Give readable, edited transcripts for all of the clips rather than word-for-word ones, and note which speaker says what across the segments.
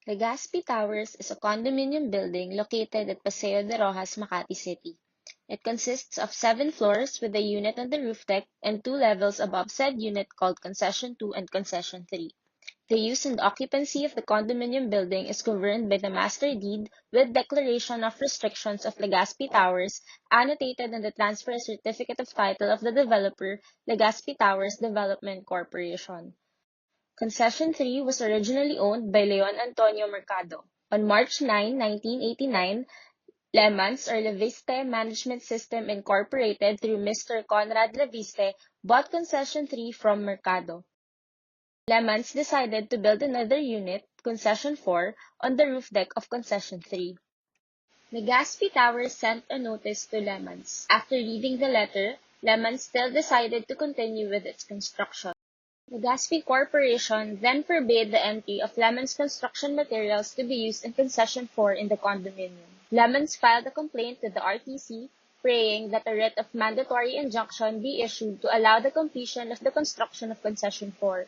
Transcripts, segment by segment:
Speaker 1: Legazpi Towers is a condominium building located at Paseo de Rojas, Makati City. It consists of 7 floors with a unit on the roof deck and 2 levels above said unit called Concession 2 and Concession 3. The use and occupancy of the condominium building is governed by the master deed with declaration of restrictions of Legazpi Towers annotated in the transfer certificate of title of the developer, Legazpi Towers Development Corporation. Concession 3 was originally owned by Leon Antonio Mercado. On March 9, 1989, Lemans or Leviste Management System Incorporated through Mr. Conrad Leviste bought Concession 3 from Mercado. Lemans decided to build another unit, Concession 4, on the roof deck of Concession 3. Legazpi Towers sent a notice to Lemans. After reading the letter, Lemans still decided to continue with its construction. Legazpi Corporation then forbade the entry of Lemans construction materials to be used in Concession 4 in the condominium. Lemans filed a complaint to the RTC, praying that a writ of mandatory injunction be issued to allow the completion of the construction of Concession 4.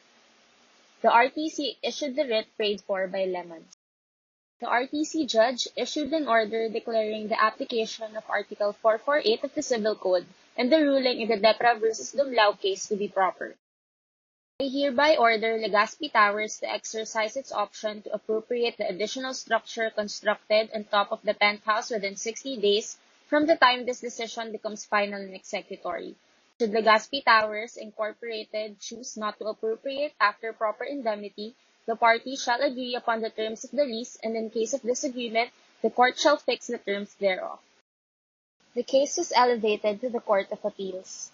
Speaker 1: The RTC issued the writ prayed for by Lemans. The RTC judge issued an order declaring the application of Article 448 of the Civil Code and the ruling in the Depra v. Dumlao case to be proper. I hereby order Legazpi Towers to exercise its option to appropriate the additional structure constructed on top of the penthouse within 60 days from the time this decision becomes final and executory. Should Legazpi Towers Incorporated choose not to appropriate after proper indemnity, the parties shall agree upon the terms of the lease, and in case of disagreement, the court shall fix the terms thereof. The case was elevated to the Court of Appeals.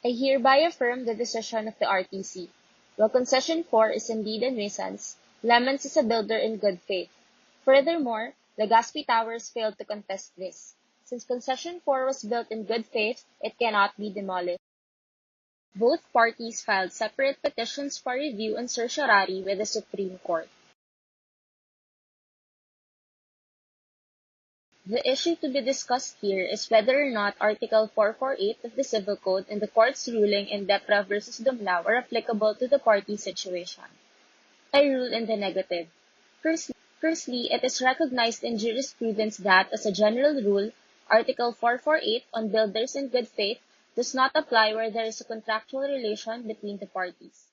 Speaker 1: I hereby affirm the decision of the RTC. While Concession 4 is indeed a nuisance, Lemans is a builder in good faith. Furthermore, Legazpi Towers failed to contest this. Since Concession 4 was built in good faith, it cannot be demolished. Both parties filed separate petitions for review and certiorari with the Supreme Court. The issue to be discussed here is whether or not Article 448 of the Civil Code and the Court's ruling in Depra v. Dumlao are applicable to the party situation. I rule in the negative. Firstly, it is recognized in jurisprudence that, as a general rule, Article 448 on builders in good faith does not apply where there is a contractual relation between the parties.